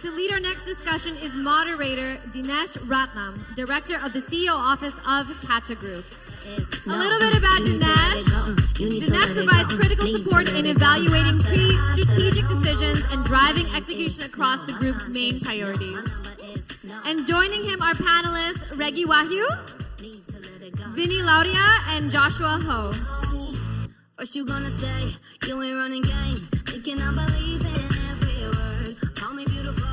To lead our next discussion is moderator Dinesh Ratnam, director of the CEO office of Catcha Group. A little bit about Dinesh. Dinesh provides critical support in evaluating key strategic decisions and driving execution across the group's main priorities. And joining him are panelists Regi Wahyu, Vinnie, Lauria, and Joshua Ho. First you gonna say you ain't running game, thinking I believe in every word. Call me beautiful.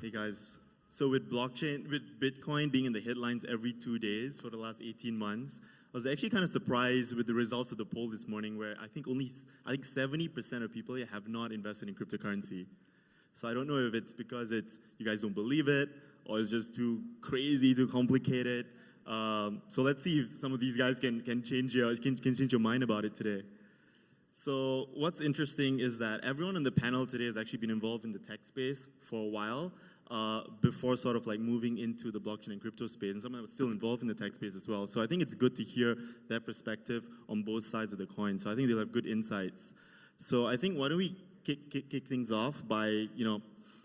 Hey guys, so with blockchain, with Bitcoin being in the headlines every 2 days for the last 18 months, I was actually kind of surprised with the results of the poll this morning, where I think 70% of people here have not invested in cryptocurrency. So I don't know if it's because you guys don't believe it, or it's just too crazy, too complicated. So let's see if some of these guys can change your mind about it today. So what's interesting is that everyone on the panel today has actually been involved in the tech space for a while, before sort of like moving into the blockchain and crypto space, and some of them are still involved in the tech space as well. So I think it's good to hear their perspective on both sides of the coin. So I think they'll have good insights. So I think why don't we kick things off by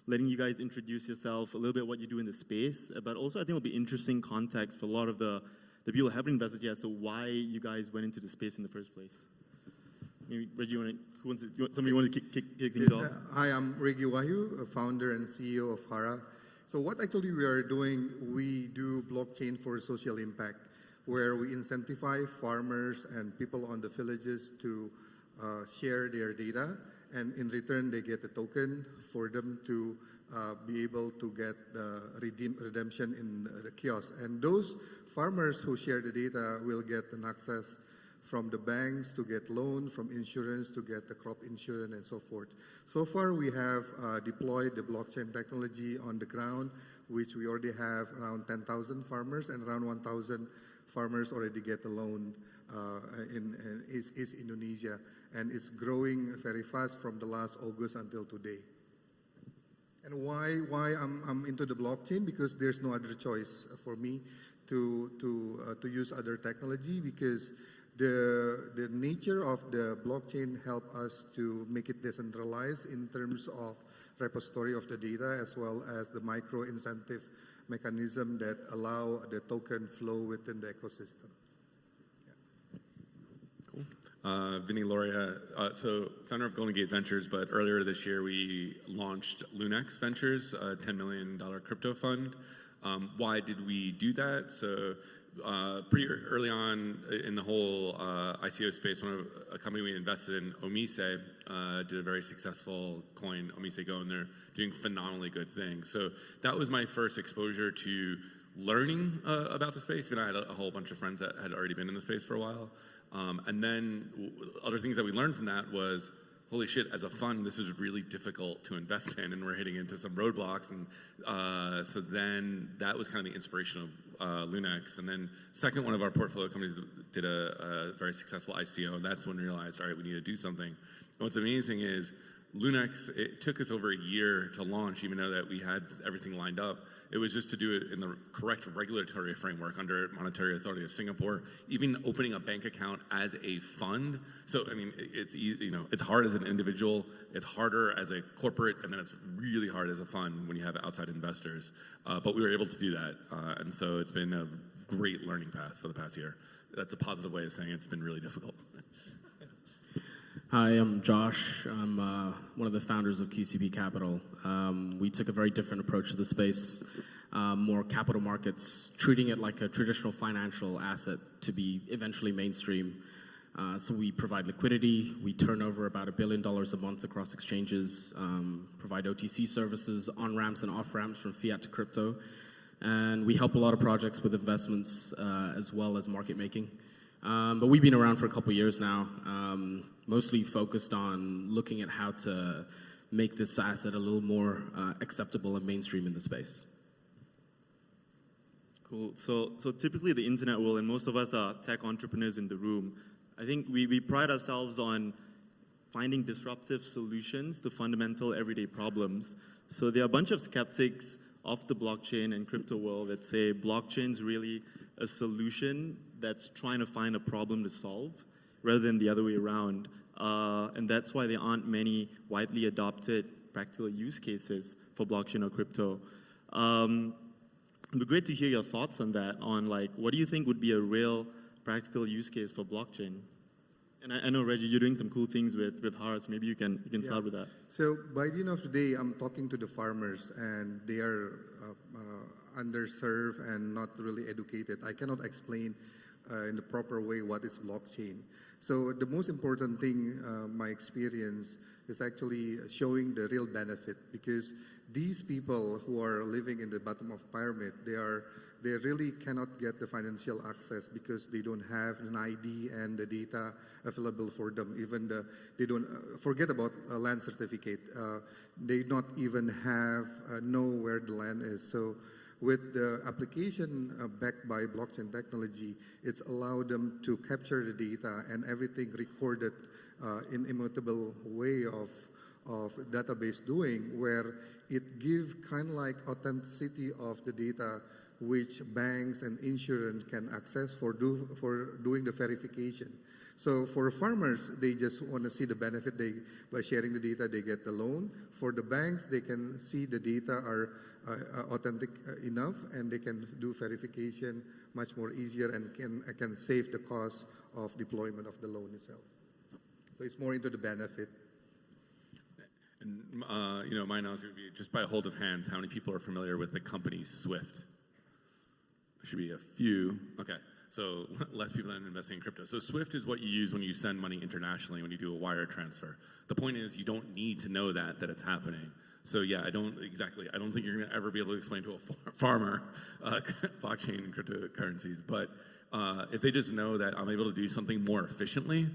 letting you guys introduce yourself, a little bit what you do in the space, but also I think it'll be interesting context for a lot of the people who haven't invested yet, so why you guys went into the space in the first place. Maybe Regi, somebody want to kick things off? Hi, I'm Regi Wahyu, founder and CEO of HARA. So what actually we are doing, we do blockchain for social impact, where we incentivize farmers and people on the villages to share their data, and in return they get a token for them to be able to get the redemption in the kiosk. And those farmers who share the data will get an access from the banks to get loan, from insurance to get the crop insurance and so forth. So far we have deployed the blockchain technology on the ground, which we already have around 10,000 farmers, and around 1,000 farmers already get a loan in East Indonesia. And it's growing very fast from the last August until today. And why I'm into the blockchain? Because there's no other choice for me to use other technology, because the nature of the blockchain help us to make it decentralized in terms of repository of the data, as well as the micro incentive mechanism that allow the token flow within the ecosystem. Vinnie, Lauria, so founder of Golden Gate Ventures, but earlier this year we launched Lunex Ventures, a $10 million crypto fund. Why did we do that? So pretty early on in the whole ICO space, a company we invested in, Omise, did a very successful coin, Omise Go, and they're doing phenomenally good things. So that was my first exposure to learning about the space. I had a whole bunch of friends that had already been in the space for a while. And then other things that we learned from that was, holy shit, as a fund, this is really difficult to invest in, and we're hitting into some roadblocks. And so then that was kind of the inspiration of Lunex. And then second, one of our portfolio companies did a very successful ICO, and that's when we realized, all right, we need to do something. And what's amazing is Lunex, it took us over a year to launch, even though that we had everything lined up. It was just to do it in the correct regulatory framework under Monetary Authority of Singapore, even opening a bank account as a fund. So, I mean, it's hard as an individual, it's harder as a corporate, and then it's really hard as a fund when you have outside investors. But we were able to do that, and so it's been a great learning path for the past year. That's a positive way of saying it's been really difficult. Hi, I'm Josh. I'm one of the founders of QCB Capital. We took a very different approach to the space, more capital markets, treating it like a traditional financial asset to be eventually mainstream. So we provide liquidity, we turn over about $1 billion a month across exchanges, provide OTC services, on-ramps and off-ramps from fiat to crypto, and we help a lot of projects with investments as well as market making. But we've been around for a couple years now, mostly focused on looking at how to make this asset a little more acceptable and mainstream in the space. Cool. So typically the internet world, and most of us are tech entrepreneurs in the room, I think we pride ourselves on finding disruptive solutions to fundamental everyday problems. So there are a bunch of skeptics of the blockchain and crypto world that say blockchain's really a solution that's trying to find a problem to solve rather than the other way around. And that's why there aren't many widely adopted practical use cases for blockchain or crypto. It'd be great to hear your thoughts on that, on like, what do you think would be a real practical use case for blockchain? And I know, Regi, you're doing some cool things with HARA, so maybe you can start with that. So by the end of the day, I'm talking to the farmers, and they are underserved and not really educated. I cannot explain in the proper way what is blockchain. So the most important thing, my experience, is actually showing the real benefit, because these people who are living in the bottom of pyramid, they really cannot get the financial access because they don't have an ID and the data available for them. Even they don't forget about a land certificate. They not even know where the land is. So with the application backed by blockchain technology, it's allowed them to capture the data and everything recorded in immutable way of database doing, where it gives kind of like authenticity of the data which banks and insurance can access for doing the verification. So for farmers, they just want to see the benefit. By sharing the data, they get the loan. For the banks, they can see the data are authentic enough, and they can do verification much more easier, and can save the cost of deployment of the loan itself. So it's more into the benefit. And my analogy would be, just by a hold of hands, how many people are familiar with the company Swift? There should be a few. Okay, so less people are investing in crypto. So Swift is what you use when you send money internationally, when you do a wire transfer. The point is, you don't need to know that it's happening. So yeah, I don't think you're going to ever be able to explain to a farmer blockchain and cryptocurrencies. But if they just know that I'm able to do something more efficiently,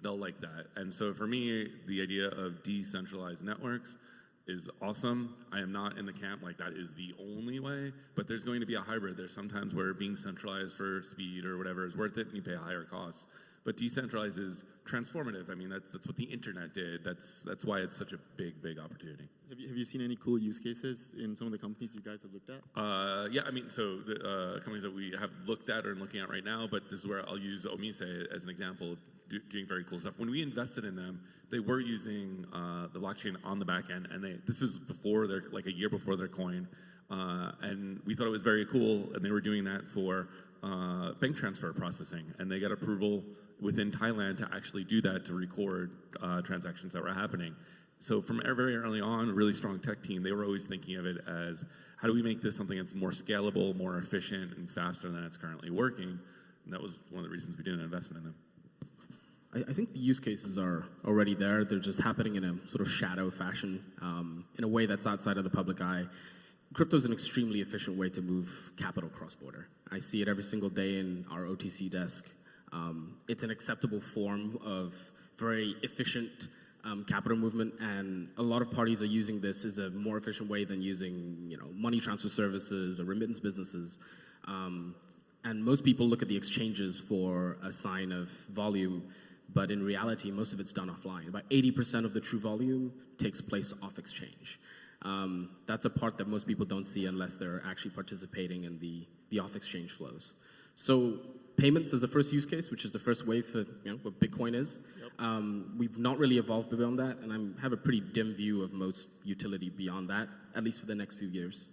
they'll like that. And so for me, the idea of decentralized networks is awesome. I am not in the camp like that is the only way, but there's going to be a hybrid. There's sometimes where being centralized for speed or whatever is worth it, and you pay higher costs. But decentralized is transformative. I mean, that's what the internet did. That's why it's such a big opportunity. Have you seen any cool use cases in some of the companies you guys have looked at? Yeah, I mean, so the companies that we have looked at or looking at right now, but this is where I'll use Omise as an example of doing very cool stuff. When we invested in them, they were using the blockchain on the back end, and this is before a year before their coin, and we thought it was very cool, and they were doing that for bank transfer processing, and they got approval within Thailand to actually do that, to record transactions that were happening. So from very early on, a really strong tech team, they were always thinking of it as, how do we make this something that's more scalable, more efficient, and faster than it's currently working? And that was one of the reasons we did an investment in them. I think the use cases are already there. They're just happening in a sort of shadow fashion, in a way that's outside of the public eye. Crypto is an extremely efficient way to move capital cross-border. I see it every single day in our OTC desk. It's an acceptable form of very efficient capital movement, and a lot of parties are using this as a more efficient way than using, money transfer services or remittance businesses. And most people look at the exchanges for a sign of volume, but in reality, most of it's done offline. About 80% of the true volume takes place off exchange. That's a part that most people don't see unless they're actually participating in the off exchange flows. So payments is the first use case, which is the first wave for what Bitcoin is. Yep. We've not really evolved beyond that, and I have a pretty dim view of most utility beyond that, at least for the next few years.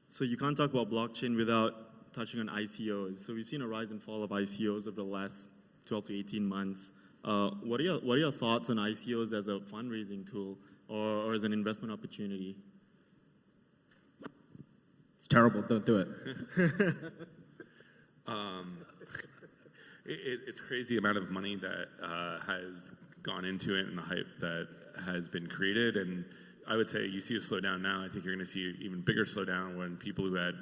So you can't talk about blockchain without touching on ICOs. So we've seen a rise and fall of ICOs over the last 12 to 18 months. What are your thoughts on ICOs as a fundraising tool or as an investment opportunity? It's terrible. Don't do it. It's crazy amount of money that has gone into it and the hype that has been created. And I would say you see a slowdown now. I think you're going to see an even bigger slowdown when people who had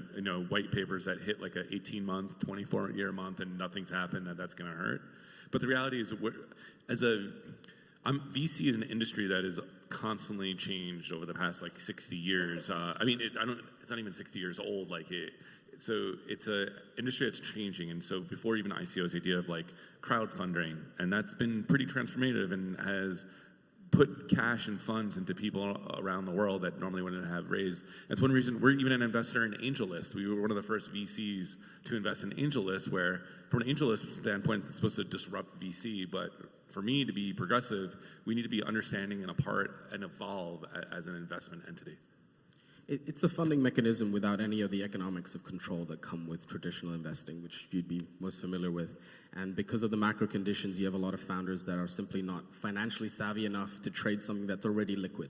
white papers that hit like an 18-month, 24-year month and nothing's happened, that's going to hurt. But the reality is, VC is an industry that is constantly changed over the past 60 years. It's not even 60 years old. So it's an industry that's changing. And so before even ICOs, the idea of crowdfunding, and that's been pretty transformative and has put cash and funds into people around the world that normally wouldn't have raised. That's one reason we're even an investor in AngelList. We were one of the first VCs to invest in AngelList, where from an AngelList standpoint, it's supposed to disrupt VC, but for me to be progressive, we need to be understanding and a part and evolve as an investment entity. It's a funding mechanism without any of the economics of control that come with traditional investing, which you'd be most familiar with. And because of the macro conditions, you have a lot of founders that are simply not financially savvy enough to trade something that's already liquid.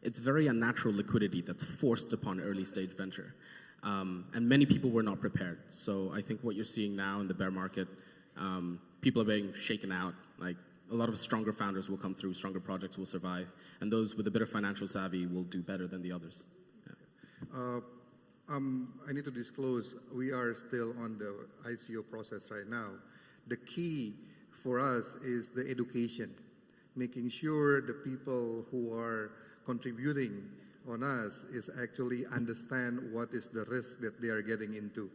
It's very unnatural liquidity that's forced upon early stage venture. And many people were not prepared. So I think what you're seeing now in the bear market, people are being shaken out. Like, a lot of stronger founders will come through, stronger projects will survive, and those with a bit of financial savvy will do better than the others. I need to disclose, we are still on the ICO process right now. The key for us is the education, making sure the people who are contributing on us is actually understand what is the risk that they are getting into.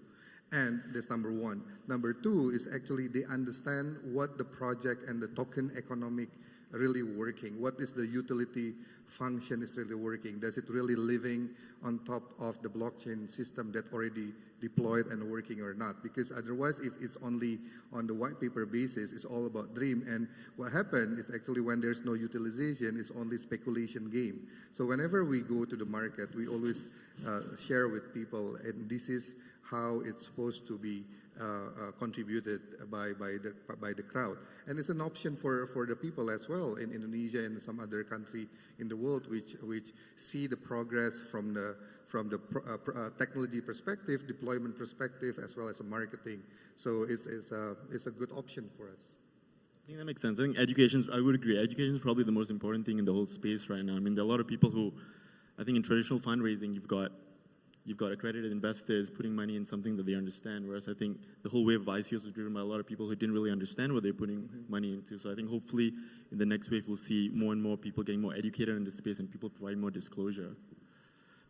And that's number one. Number two is actually they understand what the project and the token economic really working. What is the utility function is really working? Does it really living on top of the blockchain system that already deployed and working or not? Because otherwise, if it's only on the white paper basis, it's all about dream. And what happened is actually when there's no utilization, it's only speculation game. So whenever we go to the market, we always share with people, and this is how it's supposed to be contributed by the crowd. And it's an option for the people as well in Indonesia and some other country in the world which see the progress from the technology perspective, deployment perspective, as well as a marketing. So it's a good option for us. I think that makes sense. I think I would agree, education is probably the most important thing in the whole space right now. I mean, there are a lot of people who, I think in traditional fundraising, you've got accredited investors putting money in something that they understand, whereas I think the whole wave of ICOs was driven by a lot of people who didn't really understand what they're putting money into. So I think hopefully in the next wave we'll see more and more people getting more educated in the space and people provide more disclosure.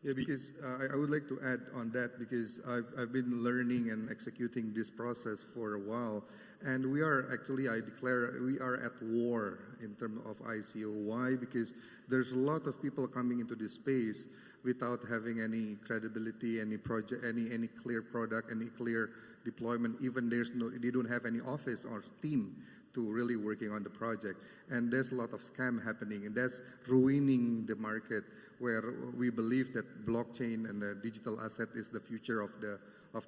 Yeah, because I would like to add on that, because I've been learning and executing this process for a while, and we are actually, I declare, we are at war in terms of ICO. Why? Because there's a lot of people coming into this space without having any credibility, any project, any clear product, any clear deployment. Even they don't have any office or team to really working on the project. And there's a lot of scam happening, and that's ruining the market, where we believe that blockchain and the digital asset is the future of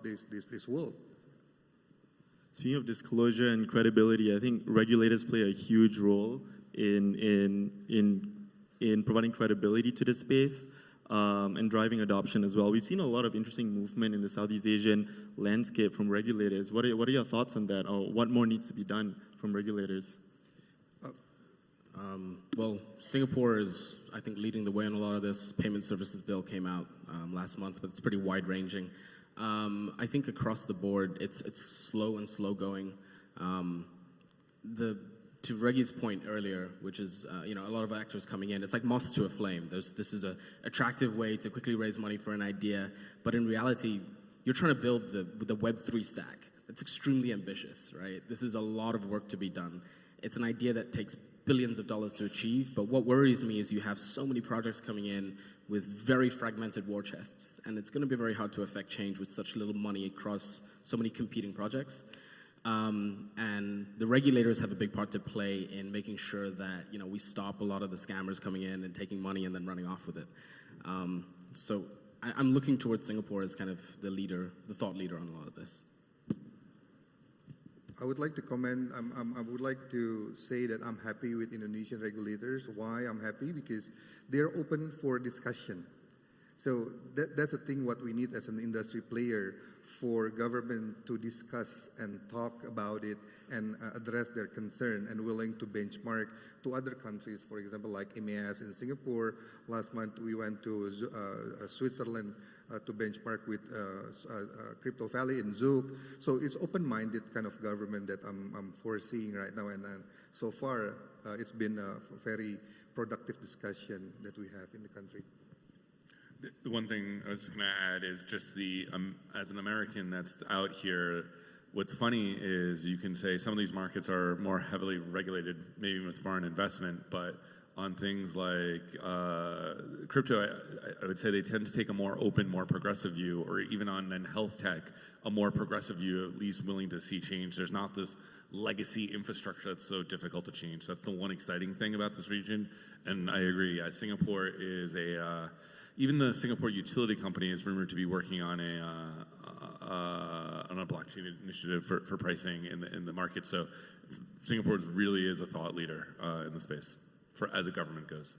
this world. Speaking of disclosure and credibility, I think regulators play a huge role in providing credibility to the space. And driving adoption as well. We've seen a lot of interesting movement in the Southeast Asian landscape from regulators. What are your thoughts on that, or what more needs to be done from regulators? Well, Singapore is, I think, leading the way on a lot of this. Payment services bill came out last month, but it's pretty wide-ranging. I think across the board, it's slow going. To Regi's point earlier, which is, a lot of actors coming in, it's like moths to a flame. This is an attractive way to quickly raise money for an idea, but in reality, you're trying to build the Web3 stack. That's extremely ambitious, right? This is a lot of work to be done. It's an idea that takes billions of dollars to achieve, but what worries me is you have so many projects coming in with very fragmented war chests, and it's going to be very hard to affect change with such little money across so many competing projects. And the regulators have a big part to play in making sure that we stop a lot of the scammers coming in and taking money and then running off with it. So I'm looking towards Singapore as kind of the thought leader on a lot of this. I would like to comment. I would like to say that I'm happy with Indonesian regulators. Why I'm happy? Because they're open for discussion. So that's the thing what we need as an industry player, for government to discuss and talk about it and address their concern, and willing to benchmark to other countries, for example, like EMEAS in Singapore. Last month we went to Switzerland to benchmark with Crypto Valley in Zug. So it's open-minded kind of government that I'm foreseeing right now, and so far it's been a very productive discussion that we have in the country. The one thing I was just going to add is just as an American that's out here, what's funny is you can say some of these markets are more heavily regulated, maybe with foreign investment, but on things like crypto, I would say they tend to take a more open, more progressive view, or even on then health tech, a more progressive view, at least willing to see change. There's not this legacy infrastructure that's so difficult to change. That's the one exciting thing about this region, and I agree. Singapore is even the Singapore utility company is rumored to be working on a blockchain initiative for pricing in the market. So Singapore really is a thought leader in the space as a government goes.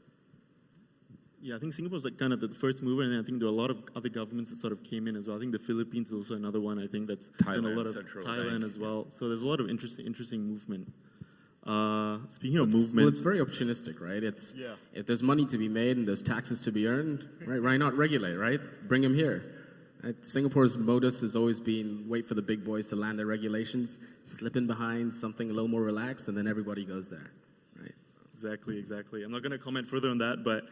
Yeah, I think Singapore's like kind of the first mover, and I think there are a lot of other governments that sort of came in as well. I think the Philippines is also another one. I think that's done a lot of Thailand as well. So there's a lot of interesting movement. Speaking of movement, well, it's very opportunistic, right? If there's money to be made and there's taxes to be earned, right? Why not regulate, right? Bring them here. Right? Singapore's modus has always been wait for the big boys to land their regulations, slip in behind something a little more relaxed, and then everybody goes there, right? Exactly. I'm not going to comment further on that, but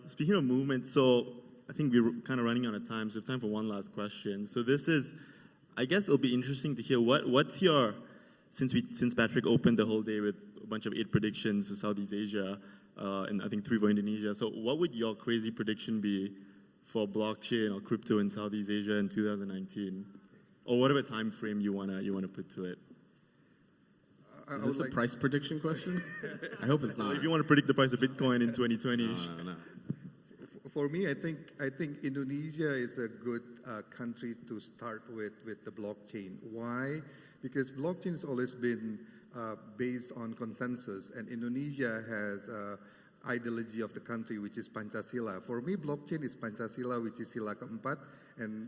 speaking of movement, so I think we're kind of running out of time, so we have time for one last question. So this is, I guess it'll be interesting to hear what's your, since Patrick opened the whole day with a bunch of 8 predictions for Southeast Asia, and I think 3 for Indonesia. So what would your crazy prediction be for blockchain or crypto in Southeast Asia in 2019, or whatever time frame you wanna put to it? Is this a price prediction question? I hope it's not. If you want to predict the price of Bitcoin in 2020. No. For me, I think Indonesia is a good country to start with the blockchain. Why? Because blockchain has always been based on consensus, and Indonesia has ideology of the country, which is Pancasila. For me, blockchain is Pancasila, which is sila keempat, and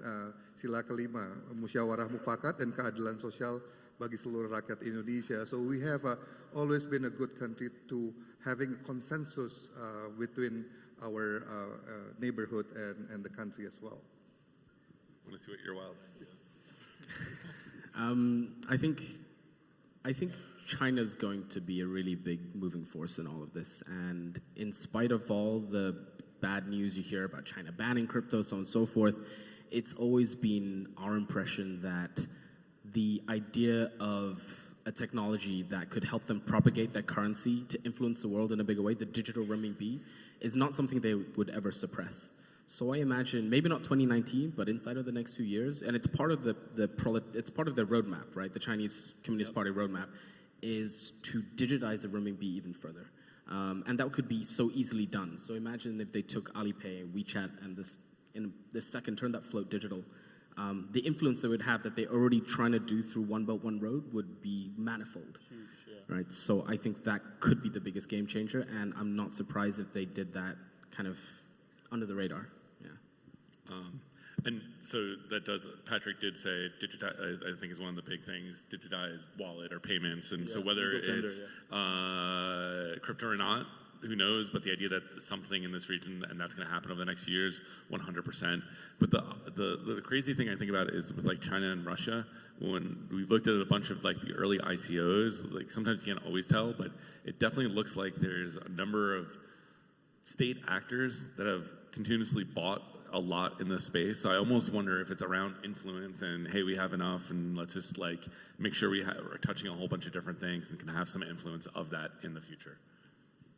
sila kelima, musyawarah mufakat, and keadilan sosial bagi seluruh rakyat Indonesia. So we have always been a good country to having a consensus between our neighborhood and the country as well. I want to see what you're wild. I think China's going to be a really big moving force in all of this. And in spite of all the bad news you hear about China banning crypto, so on and so forth, it's always been our impression that the idea of a technology that could help them propagate their currency to influence the world in a bigger way, the digital renminbi, is not something they would ever suppress. So I imagine, maybe not 2019, but inside of the next few years, and it's part of it's part of their roadmap, right? The Chinese Communist Party roadmap is to digitize the renminbi even further, and that could be so easily done. So imagine if they took Alipay, WeChat, and in the second turn that float digital. The influence they would have that they're already trying to do through One Belt, One Road would be manifold. Huge, yeah. Right? So I think that could be the biggest game changer, and I'm not surprised if they did that kind of under the radar. Yeah. And so that does, Patrick did say, I think is one of the big things, digitize wallet or payments. And so whether it's crypto or not, who knows, but the idea that something in this region, and that's going to happen over the next few years, 100%. But the crazy thing I think about is with like China and Russia, when we've looked at a bunch of like the early ICOs, like sometimes you can't always tell, but it definitely looks like there's a number of state actors that have continuously bought a lot in this space. So I almost wonder if it's around influence and, hey, we have enough and let's just like make sure we're touching a whole bunch of different things and can have some influence of that in the future.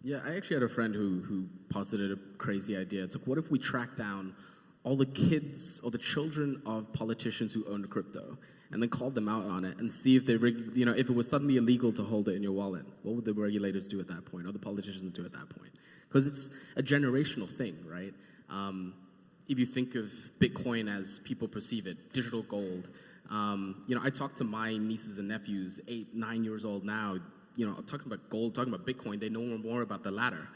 Yeah, I actually had a friend who posited a crazy idea. It's like, what if we track down all the kids or the children of politicians who owned crypto and then called them out on it and see if if it was suddenly illegal to hold it in your wallet, what would the regulators do at that point or the politicians do at that point? Because it's a generational thing, right? If you think of Bitcoin as people perceive it, digital gold, I talk to my nieces and nephews, 8, 9 years old now, talking about gold, talking about Bitcoin, they know more about the latter.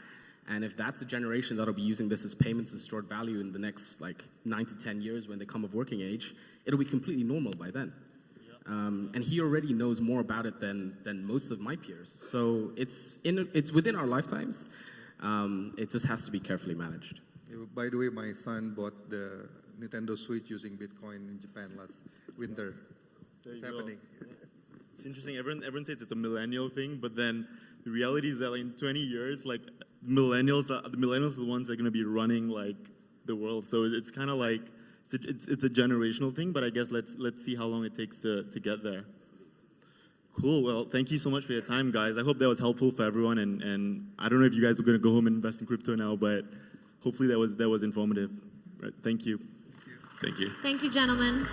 And if that's a generation that'll be using this as payments and stored value in the next 9 to 10 years when they come of working age, it'll be completely normal by then. And he already knows more about it than most of my peers. So it's within our lifetimes. It just has to be carefully managed. By the way, my son bought the Nintendo Switch using Bitcoin in Japan last winter. It's happening. It's interesting. Everyone says it's a millennial thing, but then the reality is that in 20 years, the millennials are the ones that are going to be running the world. So it's kind of like it's a generational thing. But I guess let's see how long it takes to get there. Cool. Well, thank you so much for your time, guys. I hope that was helpful for everyone. And I don't know if you guys are going to go home and invest in crypto now, but hopefully that was informative. Right. Thank you. Thank you. Thank you, gentlemen.